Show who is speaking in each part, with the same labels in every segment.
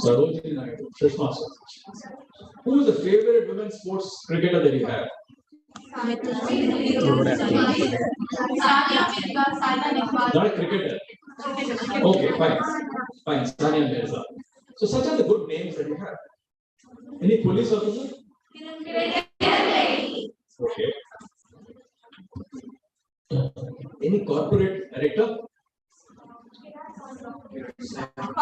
Speaker 1: Sarojini Naidu. Shrishma. Who is the favorite women's sports cricketer that you have? Not a cricketer. Okay, fine. Fine, Sania Mirza. So such are the good names that you have. Any police officer? Okay. Any corporate director? Okay.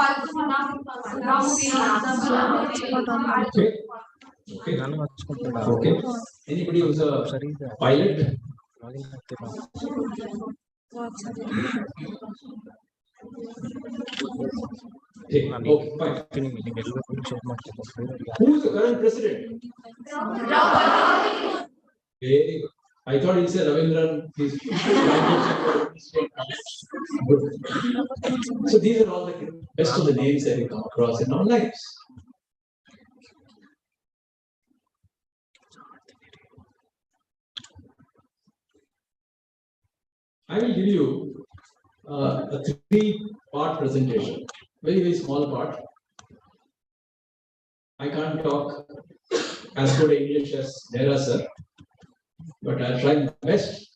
Speaker 1: Okay. Okay. Anybody who's a pilot? Okay, fine. Who is the current president? Very good. I thought he said Ravindran. So these are all the best of the names that we come across in our lives. I will give you a 3-part presentation. Very, very small part. I can't talk as good English as Nera sir, but I'll try my best.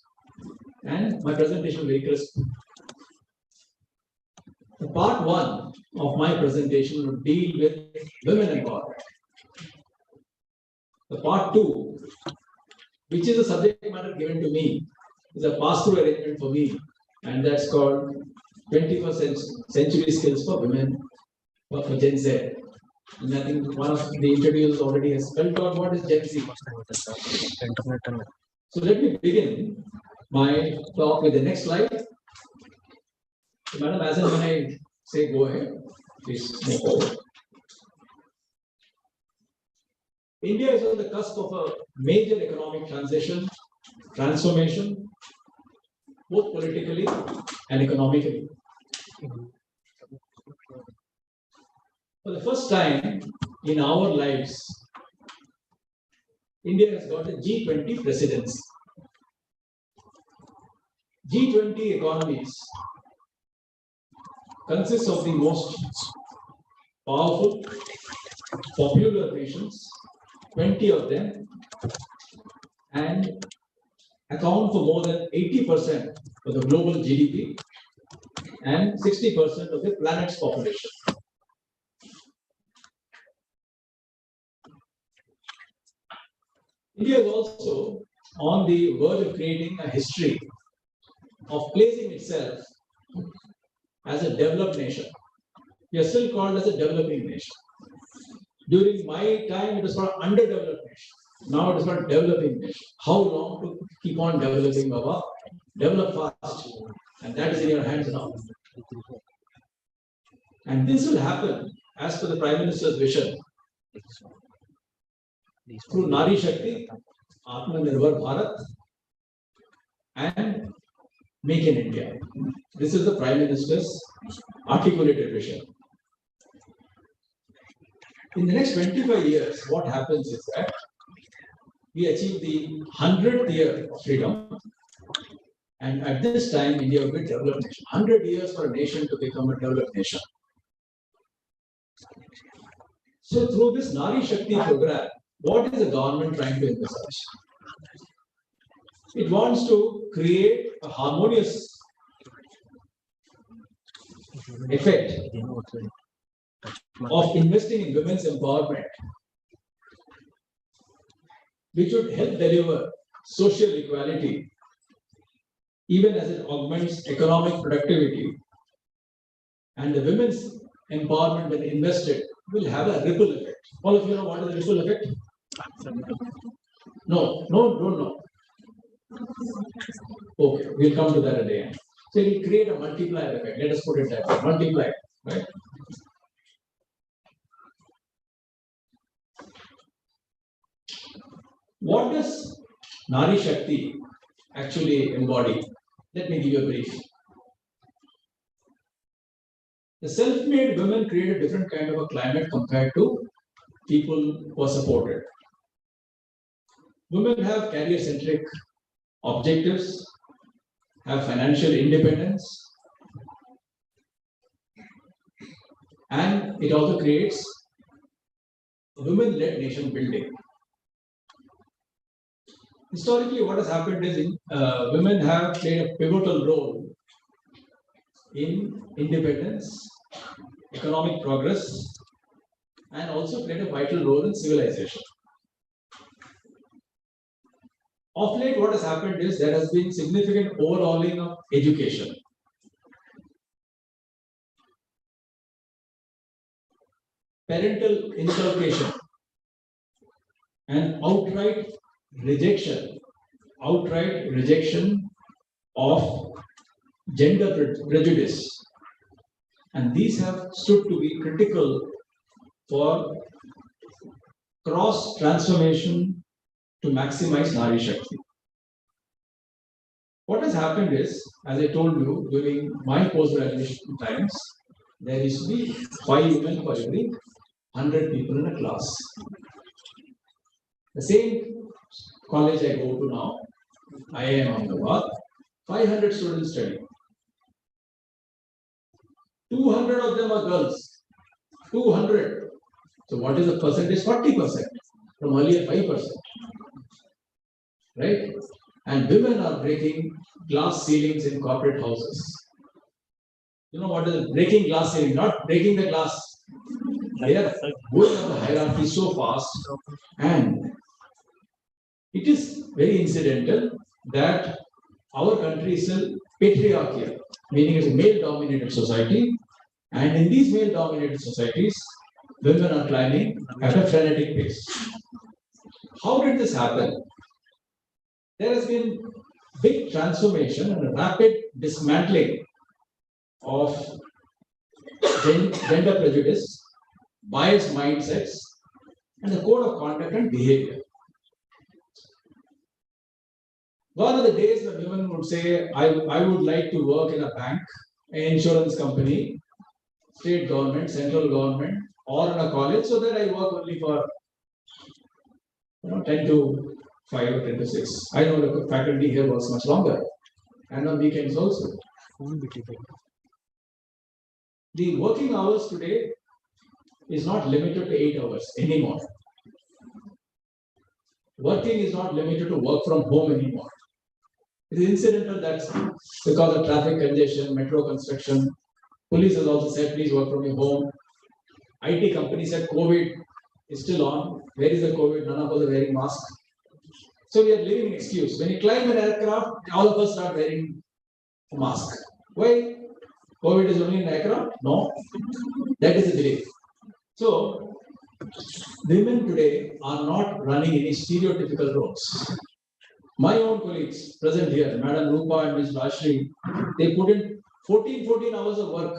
Speaker 1: And my presentation will be crisp. The part 1 of my presentation will deal with women empowerment. The part 2, which is a subject matter given to me, is a pass-through arrangement for me, and that's called 21st Century Skills for Women for Gen Z. And I think one of the interviews already has spelled out what is Gen Z. So let me begin my talk with the next slide. So, Madam, as and when I say go ahead, please move forward. India is on the cusp of a major economic transformation, both politically and economically. For the first time in our lives, India has got a G20 presidency. G20 economies consist of the most powerful, popular nations, 20 of them, and account for more than 80% of the global GDP and 60% of the planet's population. India is also on the verge of creating a history of placing itself as a developed nation. We are still called as a developing nation. During my time, it was called underdeveloped nation. Now it is called developing nation. How long to keep on developing, Baba? Develop fast. And that is in your hands now. And this will happen as per the Prime Minister's vision. Through Nari Shakti, Atmanirbhar Bharat, and Make in India. This is the Prime Minister's articulated vision. In the next 25 years, what happens is that we achieve the 100th year of freedom. And at this time, India will be a developed nation. 100 years for a nation to become a developed nation. So through this Nari Shakti program, what is the government trying to emphasize? It wants to create a harmonious effect of investing in women's empowerment, which would help deliver social equality, even as it augments economic productivity. And the women's empowerment, when invested, will have a ripple effect. All of you know what is the ripple effect? No, don't know. Okay, we'll come to that at the end. So it will create a multiplier effect. Let us put it that way. Multiplier, right? What does Nari Shakti actually embody? Let me give you a brief. The self-made women create a different kind of a climate compared to people who are supported. Women have career-centric objectives, have financial independence, and it also creates women-led nation building. Historically, what has happened is women have played a pivotal role in independence, economic progress, and also played a vital role in civilization. Of late, what has happened is there has been significant overhauling of education. Parental inculcation and outright rejection of gender prejudice, and these have stood to be critical for cross transformation to maximize Nari Shakti. What has happened is, as I told you during my post-graduation times, there used to be 5 women for every 100 people in a class. The same college I go to now, IIM Ahmedabad, 500 students study. 200 of them are girls. 200. So what is the percentage? 40% from earlier 5%. Right? And women are breaking glass ceilings in corporate houses. You know what is breaking glass ceiling? Not breaking the glass. They are going up the hierarchy so fast, and it is very incidental that our country is still patriarchal, meaning it's a male-dominated society, and in these male-dominated societies, women are climbing at a frenetic pace. How did this happen? There has been big transformation and a rapid dismantling of gender prejudice, biased mindsets, and the code of conduct and behavior. Gone are the days when women would say, I would like to work in a bank, an insurance company, state government, central government, or in a college, so that I work only for 10 to 5 or 10 to 6. I know the faculty here works much longer, and on weekends also. The working hours today is not limited to 8 hours anymore. Working is not limited to work from home anymore. It is incidental that because of traffic congestion, metro construction, police has also said, please work from your home. IT companies said COVID is still on. Where is the COVID? None of us are wearing masks. So we are living an excuse. When you climb an aircraft, all of us start wearing a mask. Why? COVID is only in the aircraft? No. That is the belief. So, women today are not running any stereotypical roles. My own colleagues present here, Madam Rupa and Ms. Rashri, they put in 14 hours of work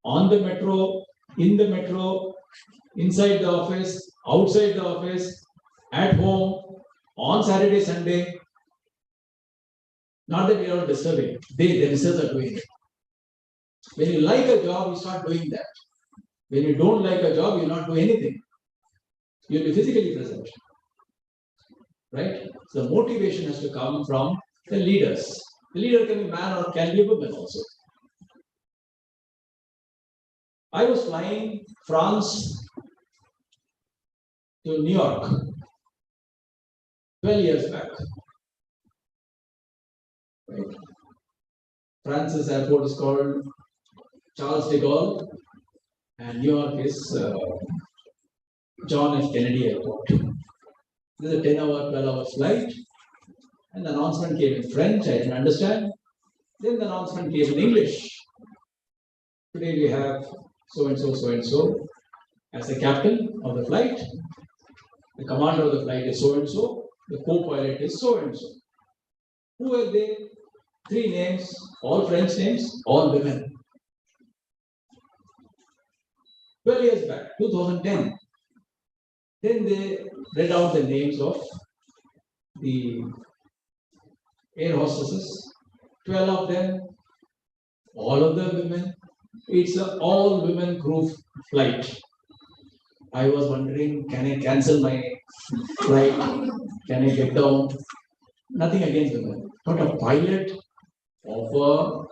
Speaker 1: on the metro, in the metro, inside the office, outside the office, at home, on Saturday, Sunday. Not that we are disturbing, they themselves are doing it. When you like a job, you start doing that. When you don't like a job, you will not do anything. You will be physically present. Right? So the motivation has to come from the leaders. The leader can be man or can be woman also. I was flying France to New York 12 years back. Right? France's airport is called Charles de Gaulle, and New York is John F. Kennedy Airport. This is a 10-hour, 12-hour flight, and the announcement came in French. I didn't understand. Then the announcement came in English. Today we have so and so as the captain of the flight. The commander of the flight is so and so. The co-pilot is so and so. Who are they? 3 names, all French names, all women. 12 years back, 2010. Then they read out the names of the air hostesses. 12 of them, all of them women. It's an all-women crew flight. I was wondering, can I cancel my flight? Can I get down? Nothing against women. But a pilot of a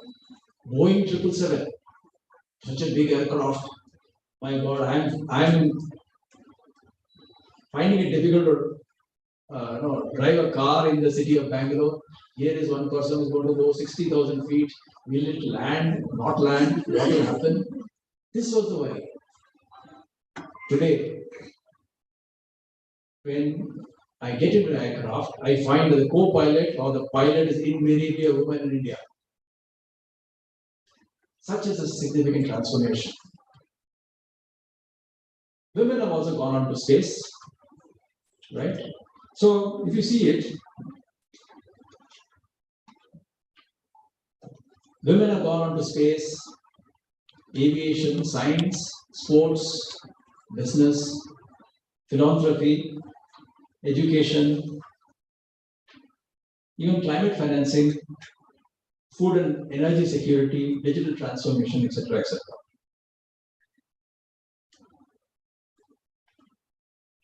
Speaker 1: Boeing 777, such a big aircraft, My God, I'm finding it difficult to drive a car in the city of Bangalore. Here is one person who's going to go 60,000 feet. Will it land? Not land? What will happen? This was the worry. Today, when I get into an aircraft, I find that the co-pilot or the pilot is invariably a woman in India. Such is a significant transformation. Women have also gone on to space, right? So if you see it, women have gone on to space, aviation, science, sports, business, philanthropy, education, even climate financing, food and energy security, digital transformation, etc., etc.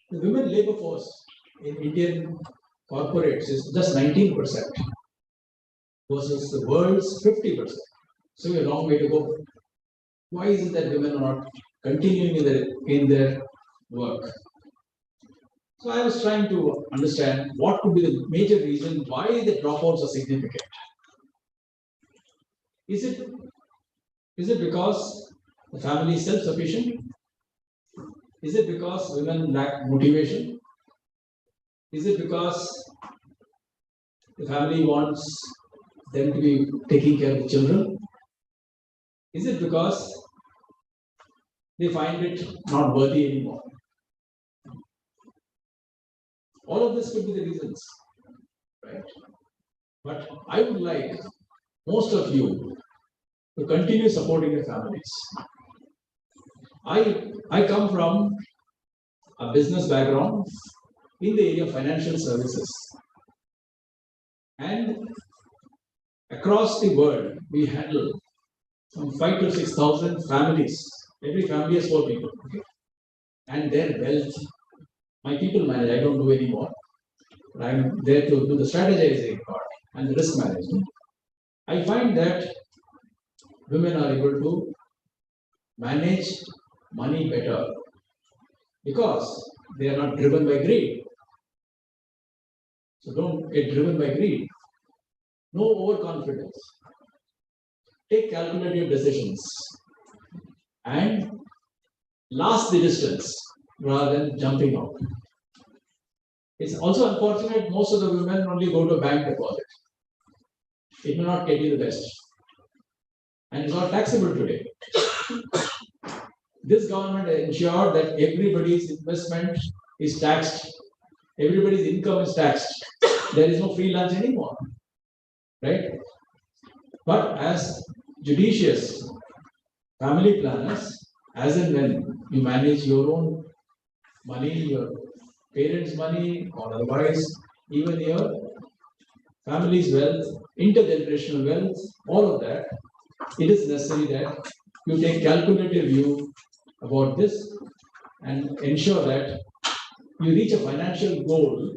Speaker 1: The women labor force in Indian corporates is just 19% versus the world's 50%. So we have a long way to go. Why is it that women are not continuing in their work? So I was trying to understand what could be the major reason why the dropouts are significant. Is it because the family is self-sufficient? Is it because women lack motivation? Is it because the family wants them to be taking care of the children? Is it because they find it not worthy anymore? All of this could be the reasons, right? But I would like most of you to continue supporting your families. I come from a business background in the area of financial services. And across the world, we handle some 5,000 to 6,000 families. Every family has 4 people. Okay? And their wealth, my people manage, I don't do anymore. I'm there to do the strategizing part and the risk management. I find that women are able to manage money better because they are not driven by greed. So don't get driven by greed. No overconfidence. Take calculative decisions and last the distance rather than jumping out. It's also unfortunate most of the women only go to a bank deposit. It may not get you the best. And it's not taxable today. This government ensured that everybody's investment is taxed, everybody's income is taxed. There is no free lunch anymore, right? But as judicious family planners, as and when you manage your own money, your parents' money, or otherwise, even your family's wealth, intergenerational wealth, all of that, it is necessary that you take calculative view about this and ensure that you reach a financial goal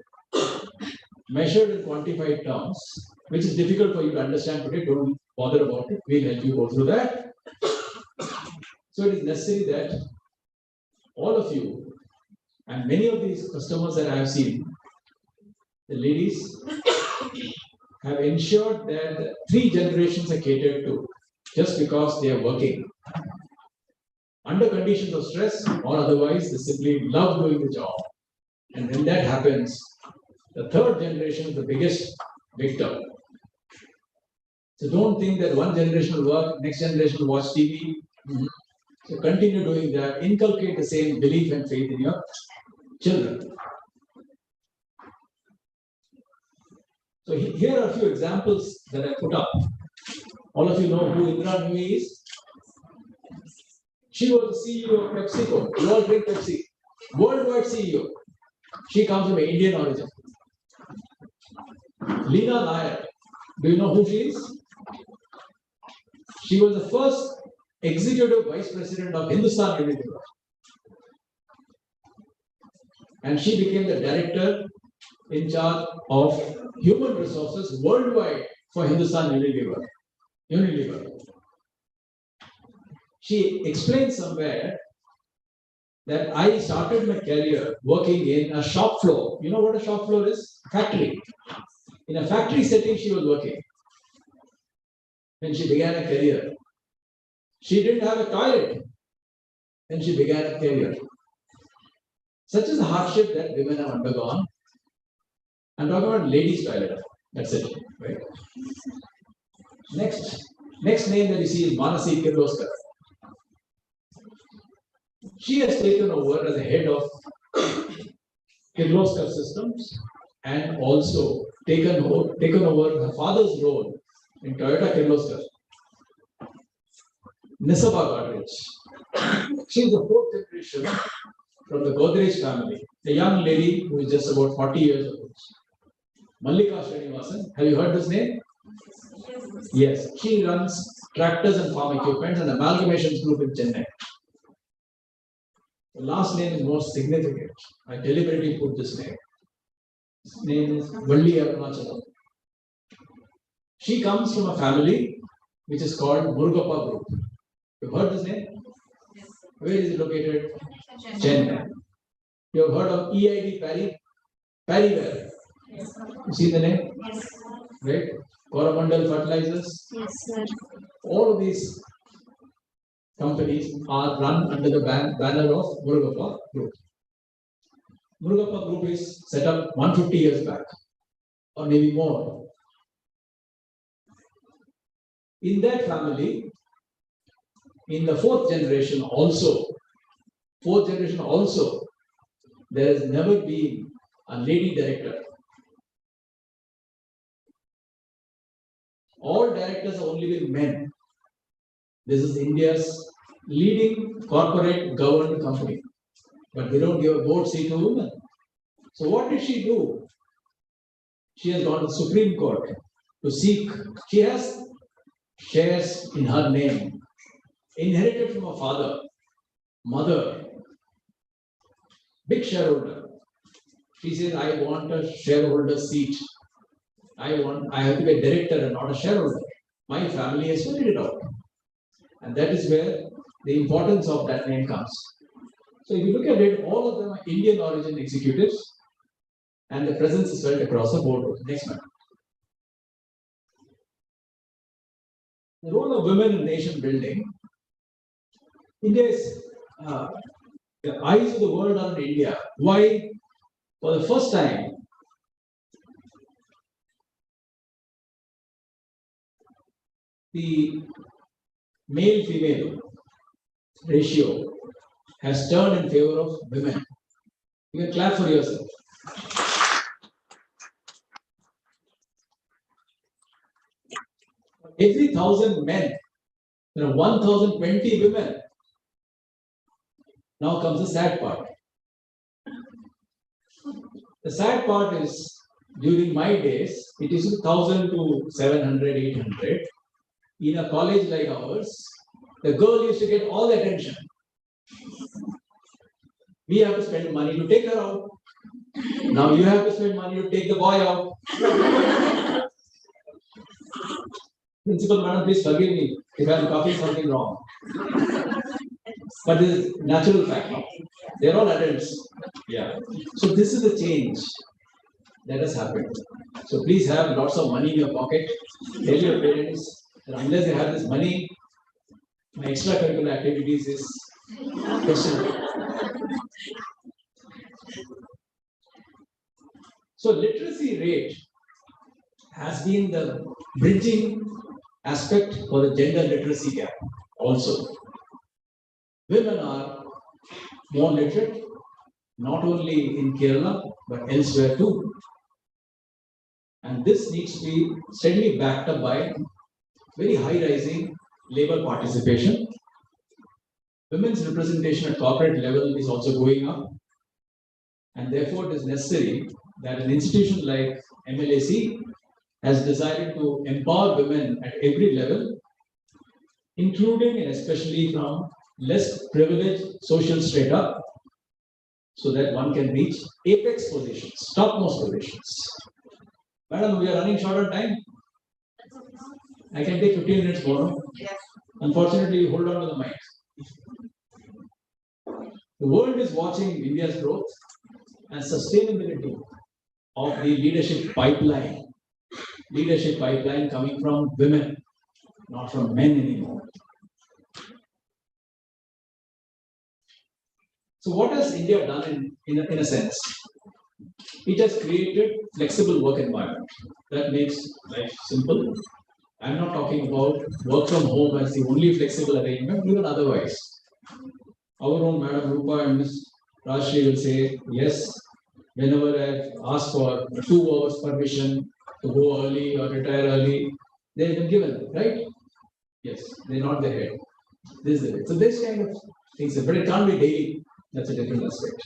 Speaker 1: measured in quantified terms, which is difficult for you to understand today. Don't bother about it. We'll help you go through that. So it is necessary that all of you, and many of these customers that I have seen, the ladies have ensured that 3 generations are catered to just because they are working under conditions of stress or otherwise they simply love doing the job. And when that happens, the 3rd generation is the biggest victim. So don't think that one generation will work, next generation will watch TV. So continue doing that. Inculcate the same belief and faith in your children. So here are a few examples that I put up. All of you know who Indra Nooyi is. She was the CEO of PepsiCo. You all drink Pepsi. Worldwide CEO. She comes from Indian origin. Leena Nair. Do you know who she is? She was the first executive vice president of Hindustan Unilever. And she became the director in charge of human resources worldwide for Hindustan Unilever. She explained somewhere that I started my career working in a shop floor. You know what a shop floor is? Factory. In a factory setting, she was working when she began a career. She didn't have a toilet when she began a career. Such is the hardship that women have undergone. I'm talking about ladies' toilet. That's it. Right? Next name that you see is Manasi Kirloskar. She has taken over as the head of Kirloskar Systems and also taken over her father's role in Toyota Kirloskar. Nisaba Godrej. She is the fourth generation from the Godrej family, a young lady who is just about 40 years old. Mallika Srinivasan, have you heard this name? Yes, she runs tractors and farm equipment and amalgamations group in Chennai. The last name is more significant. I deliberately put this name. His name is Valli Arunachalam. She comes from a family which is called Murugappa Group. You've heard this name? Yes. Where is it located? Chennai. You have heard of EID Parryware? Yes. You see the name? Yes. Right? Coromandel Fertilizers? Yes, sir. All of these companies are run under the banner of Murugappa Group. Murugappa Group is set up 150 years back, or maybe more. In that family, in the fourth generation also, there has never been a lady director. All directors have only been men. This is India's leading corporate governed company. But they don't give a board seat to women. So what did she do? She has gone to the Supreme Court to seek. She has shares in her name, inherited from her father, mother, big shareholder. She says, I want a shareholder seat. I have to be a director and not a shareholder. My family has figured it out. And that is where the importance of that name comes. So if you look at it, all of them are Indian origin executives, and the presence is felt across the board. Next one. The role of women in nation building. India is, the eyes of the world are in India. Why? For the first time, the male-female ratio has turned in favor of women. You can clap for yourself. Every 1,000 men, there are 1,020 women. Now comes the sad part. The sad part is, during my days, it is 1,000 to 700, 800. In a college like ours, the girl used to get all the attention. We have to spend money to take her out. Now you have to spend money to take the boy out. Principal madam, please forgive me if I am copying something wrong. But this is natural fact. They are all adults. Yeah. So this is the change that has happened. So please have lots of money in your pocket. Tell your parents that unless they have this money, my extracurricular activities is questionable. So literacy rate has been the bridging aspect for the gender literacy gap also. Women are more literate, not only in Kerala, but elsewhere too. And this needs to be steadily backed up by very high rising labor participation. Women's representation at corporate level is also going up. And therefore, it is necessary that an institution like MLAC has decided to empower women at every level, including and especially from less privileged social strata, so that one can reach apex positions, topmost positions. Madam, we are running short on time. I can take 15 minutes more. Yes. Unfortunately, you hold on to the mic. The world is watching India's growth and sustainability of the leadership pipeline. Leadership pipeline coming from women, not from men anymore. So what has India done in a sense? It has created flexible work environment that makes life simple. I'm not talking about work from home as the only flexible arrangement, even otherwise. Our own Madam Rupa and Ms. Rashri will say, yes, whenever I've asked for 2 hours permission to go early or retire early, they've been given, right? Yes, they nod their head. This is it. So this kind of things, but it can't be daily. That's a different aspect.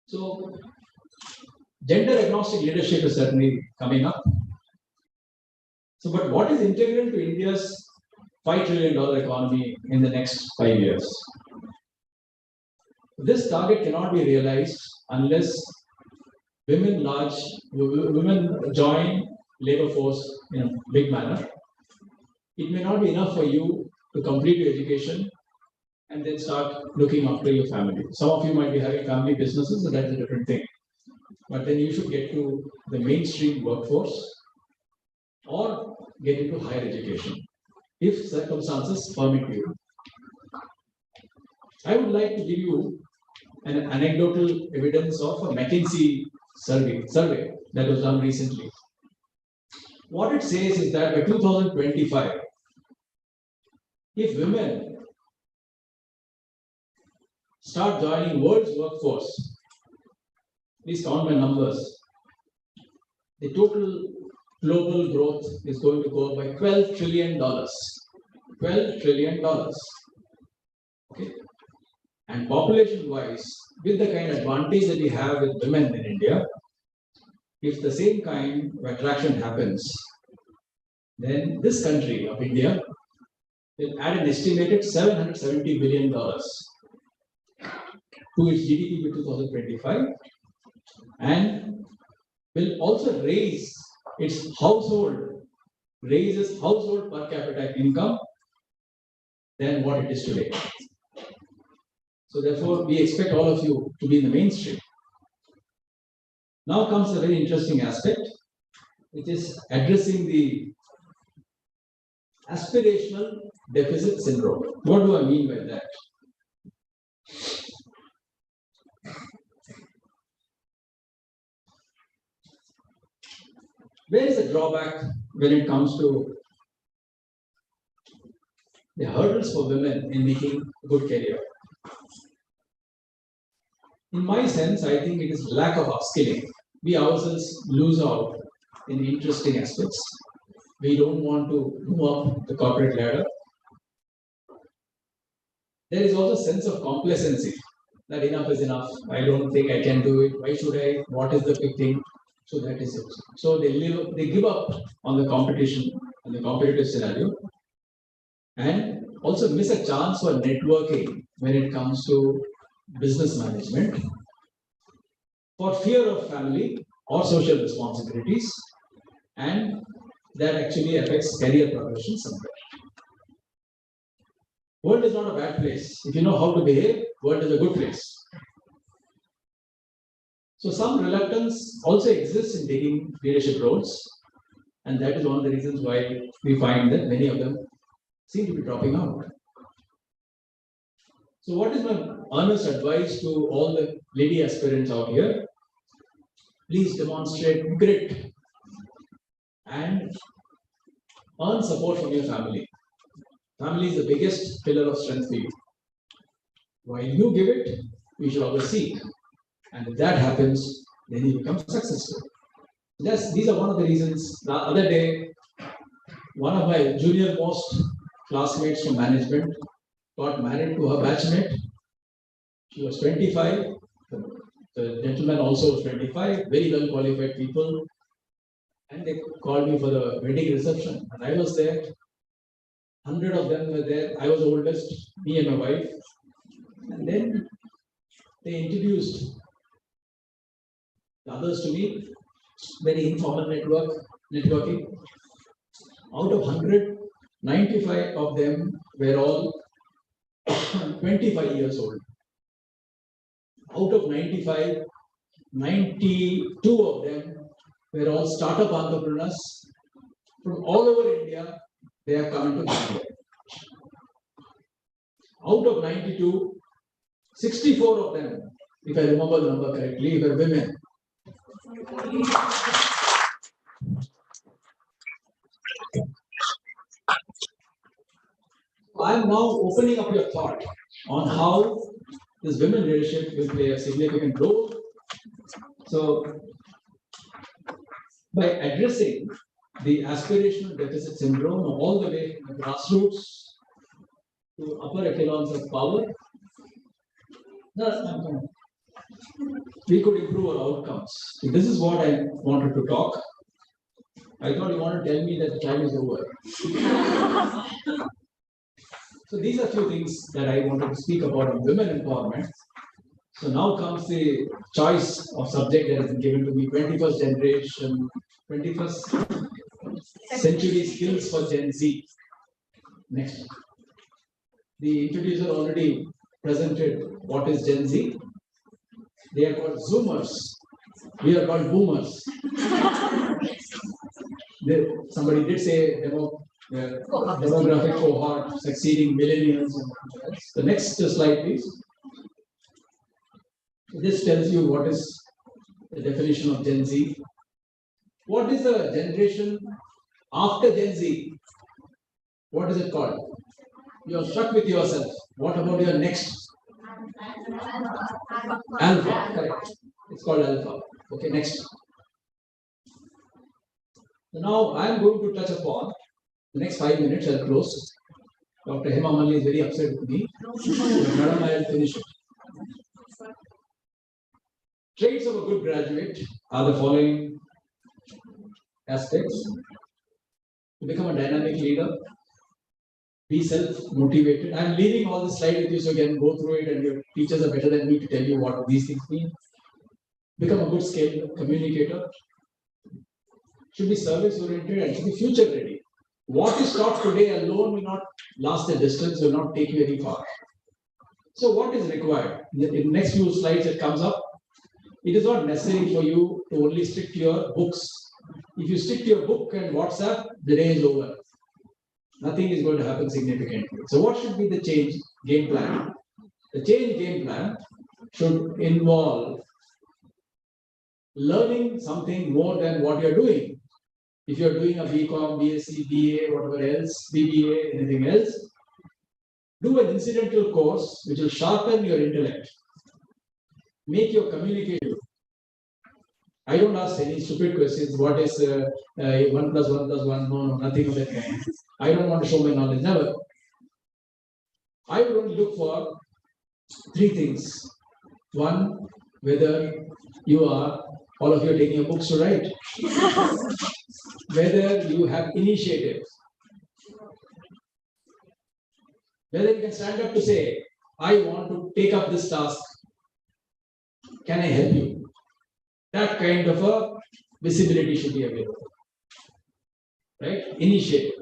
Speaker 1: So gender agnostic leadership is certainly coming up. So, but what is integral to India's $5 trillion economy in the next 5 years? This target cannot be realized unless women join labor force in a big manner. It may not be enough for you to complete your education and then start looking after your family. Some of you might be having family businesses, and that's a different thing. But then you should get to the mainstream workforce or get into higher education if circumstances permit you. I would like to give you an anecdotal evidence of a McKinsey survey that was done recently. What it says is that by 2025, if women start joining world's workforce, please count my numbers, the total global growth is going to go up by $12 trillion. $12 trillion. Okay. And population-wise, with the kind of advantage that we have with women in India, if the same kind of attraction happens, then this country of India will add an estimated $770 billion to its GDP by 2025 and will also raise its household per capita income than what it is today. So therefore, we expect all of you to be in the mainstream. Now comes a very interesting aspect, which is addressing the aspirational deficit syndrome. What do I mean by that? Where is the drawback when it comes to the hurdles for women in making a good career? In my sense, I think it is lack of upskilling. We ourselves lose out in interesting aspects. We don't want to move up the corporate ladder. There is also a sense of complacency that enough is enough. I don't think I can do it. Why should I? What is the big thing? So that is it. So they give up on the competition and the competitive scenario, and also miss a chance for networking when it comes to business management for fear of family or social responsibilities, and that actually affects career progression somewhere. World is not a bad place. If you know how to behave, world is a good place. So some reluctance also exists in taking leadership roles, and that is one of the reasons why we find that many of them seem to be dropping out. So what is my earnest advice to all the lady aspirants out here? Please demonstrate grit and earn support from your family. Family is the biggest pillar of strength for you. While you give it, we should always seek. And if that happens, then you become successful. These are one of the reasons. The other day, one of my junior most classmates from management got married to her batchmate. She was 25. The gentleman also was 25, very well qualified people. And they called me for the wedding reception. And I was there. 100 of them were there. I was the oldest, me and my wife. And then they introduced the others to me. Very informal networking. Out of 100, 95 of them were all 25 years old. Out of 95, 92 of them were all startup entrepreneurs from all over India. They have come into Bangalore. Out of 92, 64 of them, if I remember the number correctly, were women. I am now opening up your thought on how this women leadership will play a significant role. So, by addressing the aspirational deficit syndrome all the way from the grassroots to upper echelons of power, we could improve our outcomes. So this is what I wanted to talk. I thought you want to tell me that the time is over. So these are a few things that I wanted to speak about on women empowerment. So now comes the choice of subject that has been given to me: 21st generation, 21st century skills for Gen Z. Next. The introducer already presented what is Gen Z. They are called Zoomers. We are called Boomers. Somebody did say demographic cohort succeeding millennials. The next slide, please. This tells you what is the definition of Gen Z. What is the generation after Gen Z? What is it called? You are stuck with yourself. What about your next? Alpha, correct. It's called Alpha. Okay, next. So now I am going to touch upon the next 5 minutes. I'll close. Dr. Hema Malli is very upset with me. Madam, I will finish it. Traits of a good graduate are the following aspects: to become a dynamic leader, be self-motivated. I'm leaving all the slides with you so you can go through it, and your teachers are better than me to tell you what these things mean. Become a good scale communicator, should be service-oriented and should be future-ready. What is taught today alone will not last a distance, will not take you very far. So what is required? In the next few slides it comes up. It is not necessary for you to only stick to your books. If you stick to your book and WhatsApp, the day is over. Nothing is going to happen significantly. So what should be the change game plan? The change game plan should involve learning something more than what you're doing. If you're doing a BCom, BSc, BA, whatever else, BBA, anything else, do an incidental course which will sharpen your intellect, make your communication. I don't ask any stupid questions. What is 1 plus 1 plus 1? No, nothing of that kind. I don't want to show my knowledge, never. I would only look for 3 things. One, whether you are, all of you are taking your books to write. Whether you have initiative. Whether you can stand up to say, I want to take up this task. Can I help you? That kind of a visibility should be available. Right? Initiative.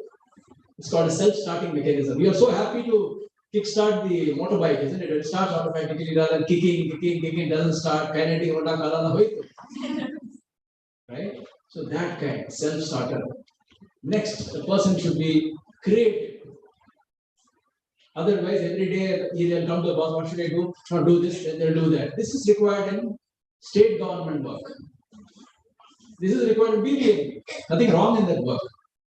Speaker 1: It's called a self-starting mechanism. We are so happy to kickstart the motorbike, isn't it? It starts automatically rather than kicking, doesn't start, kinetic, right? So that kind, self-starter. Next, the person should be creative. Otherwise, every day they'll come to the boss, what should I do? Not do this, then they'll do that. This is required in state government work. This is required in BBA. Nothing wrong in that work.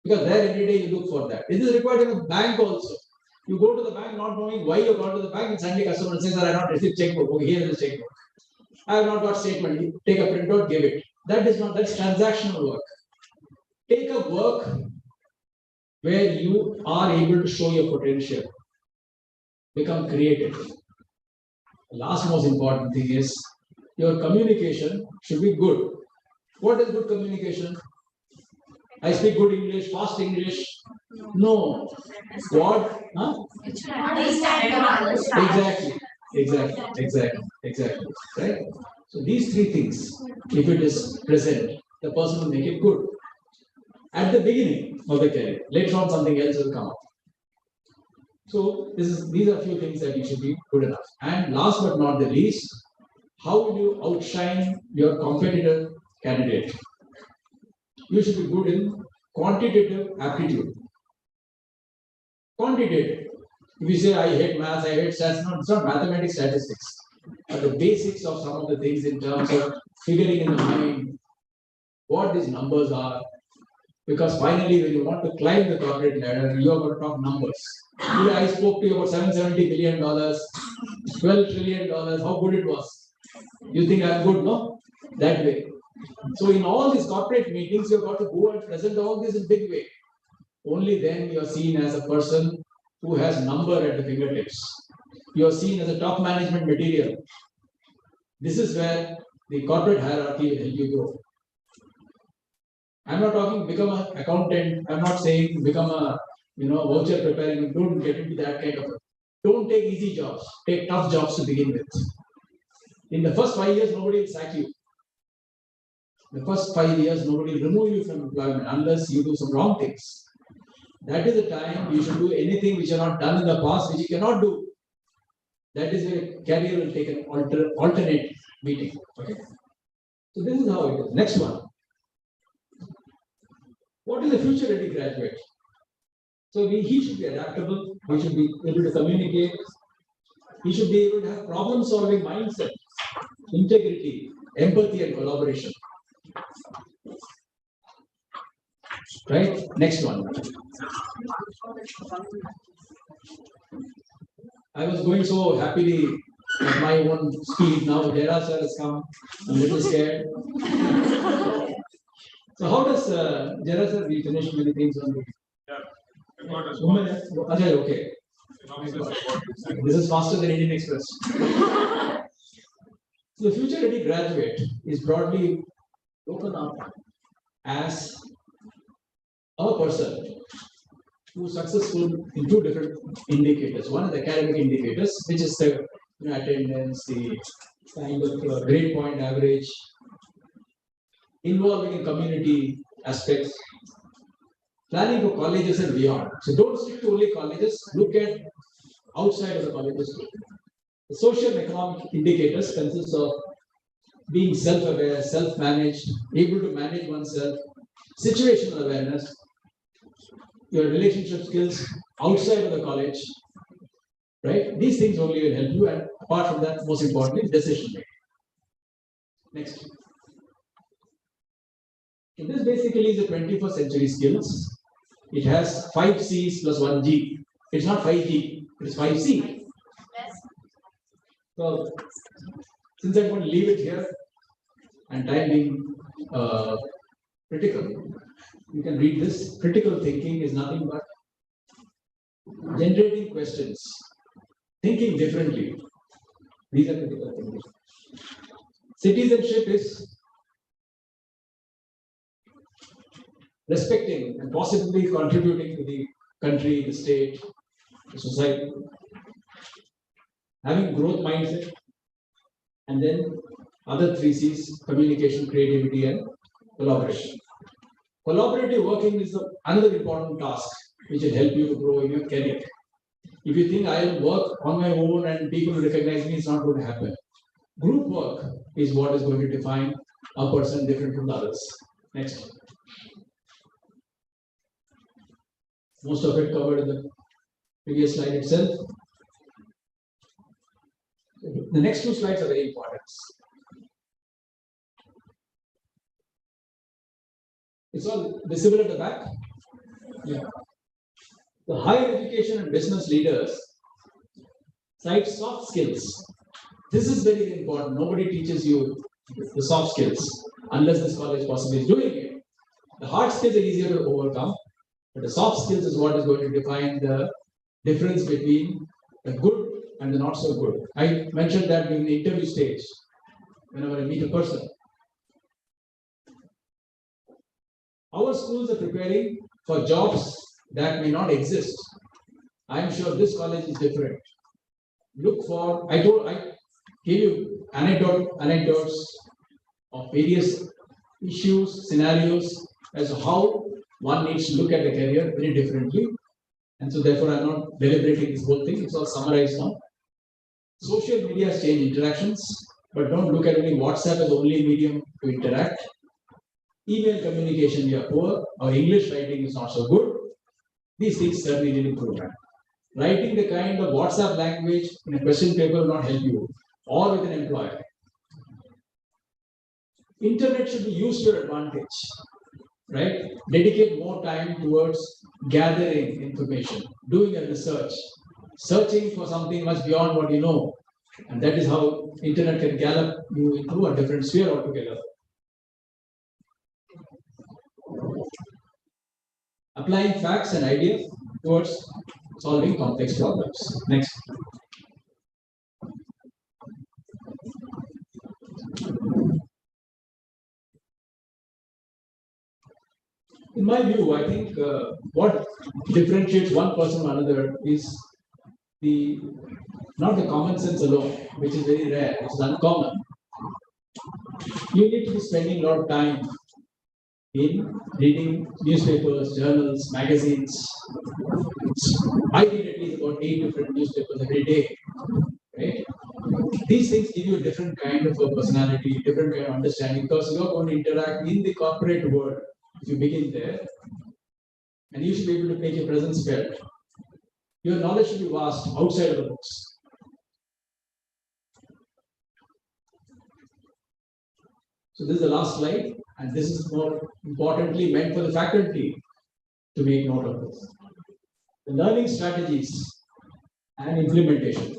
Speaker 1: Because there every day you look for that. This is required in a bank also. You go to the bank not knowing why you gone to the bank, and suddenly customer says, I have not received checkbook. Okay, here is the checkbook. I have not got statement. You take a printout, give it. That's transactional work. Take a work where you are able to show your potential. Become creative. The last most important thing is your communication should be good. What is good communication? I speak good English, fast English. No. What? Huh? Exactly. Right? So these 3 things, if it is present, the person will make it good. At the beginning of the career, later on something else will come up. So these are a few things that you should be good enough. And last but not the least, how will you outshine your competitor candidate? You should be good in quantitative aptitude. Quantitative. If you say I hate maths, I hate stats, no, it's not mathematics, statistics. But the basics of some of the things in terms of figuring in the mind what these numbers are. Because finally, when you want to climb the corporate ladder, you are going to talk numbers. Today I spoke to you about $770 billion, $12 trillion, how good it was. You think I'm good, no? That way. So in all these corporate meetings, you've got to go and present all this in big way. Only then you are seen as a person who has number at the fingertips. You are seen as a top management material. This is where the corporate hierarchy will help you grow. I'm not talking become an accountant. I'm not saying become a voucher preparing. Don't get into that kind of. Don't take easy jobs. Take tough jobs to begin with. In the first 5 years, nobody will sack you. The first 5 years, nobody will remove you from employment unless you do some wrong things. That is the time you should do anything which you have not done in the past, which you cannot do. That is where career will take an alternate meeting. Okay. So this is how it is. Next one. What is a future ready graduate? So he should be adaptable, he should be able to communicate, he should be able to have problem solving mindset, integrity, empathy, and collaboration. Right? Next one. I was going so happily at my own speed. Now Jera sir has come. I'm a little scared. So how does Jera sir, we finished many things on the okay. This is faster than Indian Express. So the future ready graduate is broadly broken up as a person who is successful in two different indicators. One is academic indicators, which is the attendance, the kind of grade point average, involving in community aspects, planning for colleges and beyond. So don't stick to only colleges, look at outside of the colleges too. The social and economic indicators consist of being self-aware, self-managed, able to manage oneself, situational awareness, your relationship skills outside of the college, right? These things only will help you, and apart from that, most importantly, decision making. Next. So this basically is the 21st century skills. It has 5 C's plus 1 G. It's not 5G, it is 5C. So, since I'm going to leave it here, and time being critical, you can read this. Critical thinking is nothing but generating questions, thinking differently. These are critical thinking. Citizenship is respecting and possibly contributing to the country, the state, the society, having growth mindset, and then other 3 C's: communication, creativity, and collaboration. Collaborative working is another important task which will help you to grow in your career. If you think I will work on my own and people will recognize me, it's not going to happen. Group work is what is going to define a person different from the others. Next. Most of it covered in the previous slide itself. The next 2 slides are very important. It's all visible at the back. Yeah. The higher education and business leaders cite soft skills. This is very important. Nobody teaches you the soft skills unless this college possibly is doing it. The hard skills are easier to overcome, but the soft skills is what is going to define the difference between the good and the not so good. I mentioned that during the interview stage, whenever I meet a person. Our schools are preparing for jobs that may not exist. I am sure this college is different. Look for, I gave you anecdotes of various issues, scenarios as to how one needs to look at the career very differently. And so therefore I'm not deliberating this whole thing. It's all summarized now. Social media has changed interactions, but don't look at only WhatsApp as the only medium to interact. Email communication, we are poor. Our English writing is not so good. These things certainly need improvement. Writing the kind of WhatsApp language in a question paper will not help you, or with an employer. Internet should be used to your advantage, right? Dedicate more time towards gathering information, doing a research, searching for something much beyond what you know. And that is how internet can gallop you into a different sphere altogether. Applying facts and ideas towards solving complex problems. Next. In my view, I think what differentiates one person from another is not the common sense alone, which is very rare, which is uncommon. You need to be spending a lot of time in reading newspapers, journals, magazines. I read at least about 8 different newspapers every day. Right? These things give you a different kind of a personality, different kind of understanding, because you are going to interact in the corporate world if you begin there, and you should be able to make your presence felt. Your knowledge should be vast outside of the books. So this is the last slide, and this is more importantly meant for the faculty to make note of this. The learning strategies and implementation.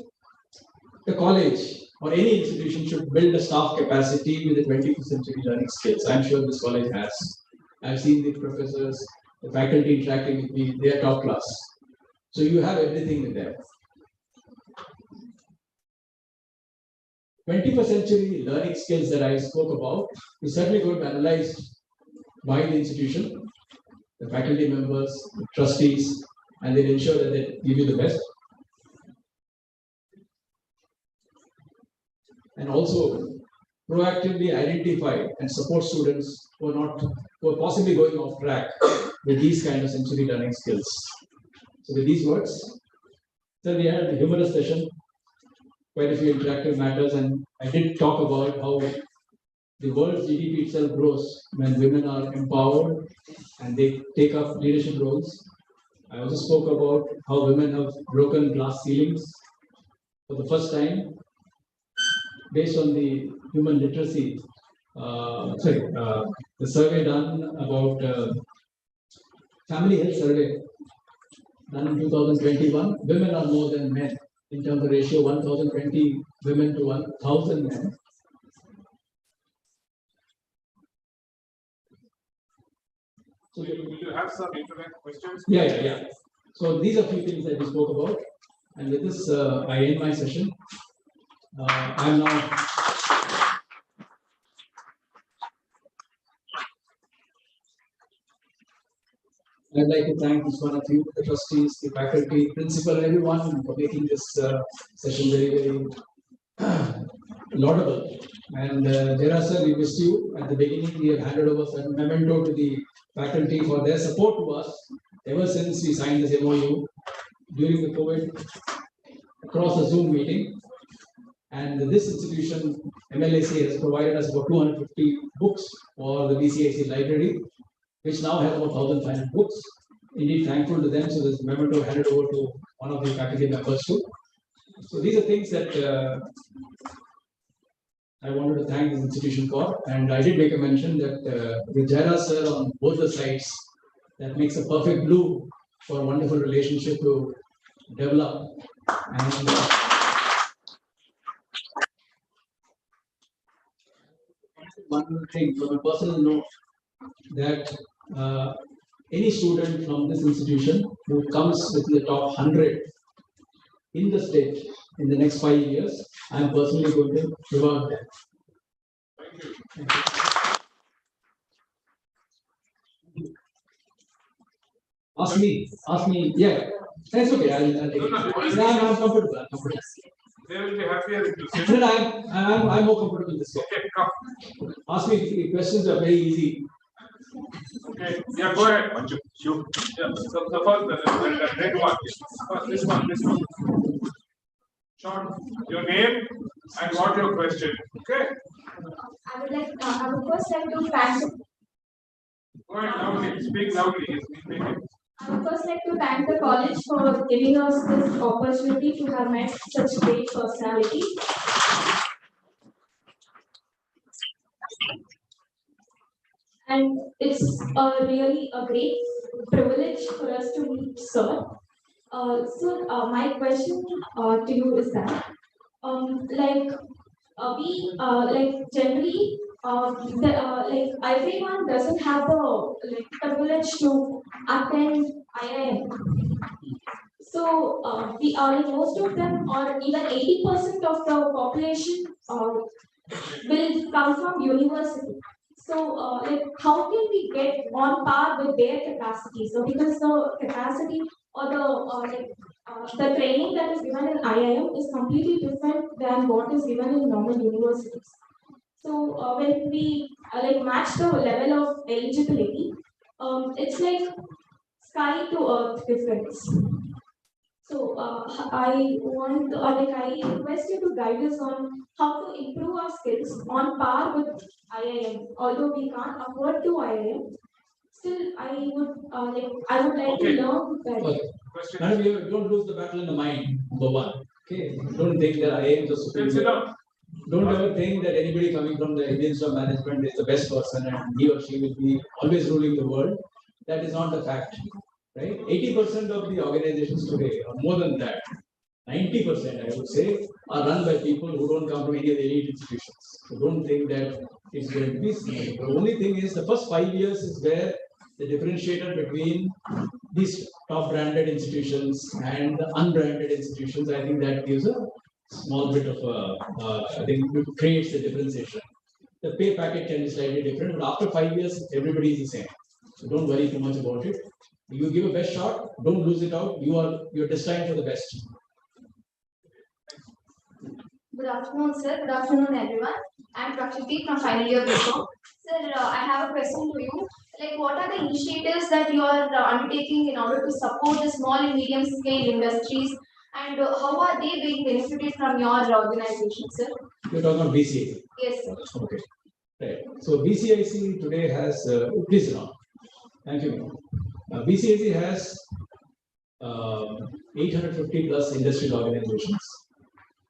Speaker 1: The college or any institution should build a staff capacity with the 21st century learning skills. I'm sure this college has. I've seen the professors, the faculty interacting with me, they are top class. So you have everything with them. 21st century learning skills that I spoke about is certainly going to be analyzed by the institution, the faculty members, the trustees, and they'll ensure that they give you the best. And also proactively identify and support students who are possibly going off track with these kind of sensory learning skills. So with these words, so we had the humorous session, quite a few interactive matters, and I did talk about how the world's GDP itself grows when women are empowered and they take up leadership roles. I also spoke about how women have broken glass ceilings for the first time based on the human literacy, the survey done about family health survey done in 2021, women are more than men in terms of ratio 1020 women to 1000 men.
Speaker 2: So will you have some internet questions?
Speaker 1: Yeah. So these are a few things that we spoke about, and with this I end my session. I'm now. I'd like to thank each one of you, the trustees, the faculty, principal, and everyone for making this session very, very laudable. And Jera sir, we missed you. At the beginning, we have handed over some memento to the faculty for their support to us ever since we signed this MOU during the COVID across the Zoom meeting. And this institution, MLAC, has provided us about 250 books for the BCIC library, which now has about 1,500 books. Indeed, thankful to them. So this memento handed over to one of the faculty members too. So these are things that I wanted to thank this institution for. And I did make a mention that with Jaira sir on both the sides, that makes a perfect glue for a wonderful relationship to develop. And one thing from a personal note, that any student from this institution who comes within the top 100 in the state in the next 5 years, I am personally going to reward them.
Speaker 2: Thank you.
Speaker 1: Ask me. Yeah, that's okay. I'll take it. I'm comfortable.
Speaker 2: They will be happier if you say.
Speaker 1: I'm more comfortable this way.
Speaker 2: Okay, come.
Speaker 1: Ask me if questions are very easy.
Speaker 2: Okay, yeah, go ahead. Manju, you. Yeah, the first, the red one. This one. Short, your name and what your question. Okay.
Speaker 3: I would first like to thank.
Speaker 2: Go ahead loudly. Speak loudly. Yes, speak.
Speaker 3: I would first like to thank the college for giving us this opportunity to have met such great personalities. And it's really a great privilege for us to meet Sir. My question to you is that, we generally like everyone doesn't have the privilege to attend IIM. So we are like most of them, or even 80% of the population, will come from university. So, how can we get on par with their capacity? So, because the capacity or the training that is given in IIM is completely different than what is given in normal universities. So, when we match the level of eligibility, it's like sky to earth difference. So I request you to guide us on how to improve our skills on par with IIM. Although we can't afford to IIM, still I would like
Speaker 2: Okay.
Speaker 3: to learn better.
Speaker 1: Okay.
Speaker 2: Question.
Speaker 1: Madam, you don't lose the battle in the mind, number one. Okay, don't think that I am the
Speaker 2: Sit
Speaker 1: superior.
Speaker 2: down.
Speaker 1: Don't ever think that anybody coming from the Indian Institute of Management is the best person and he or she will be always ruling the world. That is not the fact. Right? 80% of the organizations today, or more than that, 90% I would say, are run by people who don't come from any of the elite institutions. So don't think that it's going to be smooth. The only thing is the first 5 years is where the differentiator between these top branded institutions and the unbranded institutions, I think that gives a small bit of I think it creates the differentiation. The pay packet can be slightly different, but after 5 years, everybody is the same. So don't worry too much about it. You give a best shot, don't lose it out. You're destined for the best.
Speaker 3: Good afternoon, sir. Good afternoon, everyone. I'm Prakshiti from final year BCom. Sir, I have a question to you. Like, what are the initiatives that you are undertaking in order to support the small and medium scale industries, and how are they being benefited from your organization, sir?
Speaker 1: You're talking about BCIC.
Speaker 3: Yes, sir.
Speaker 1: Okay. Right. So BCIC today has, please now. Thank you. BCIC has 850 plus industrial organizations.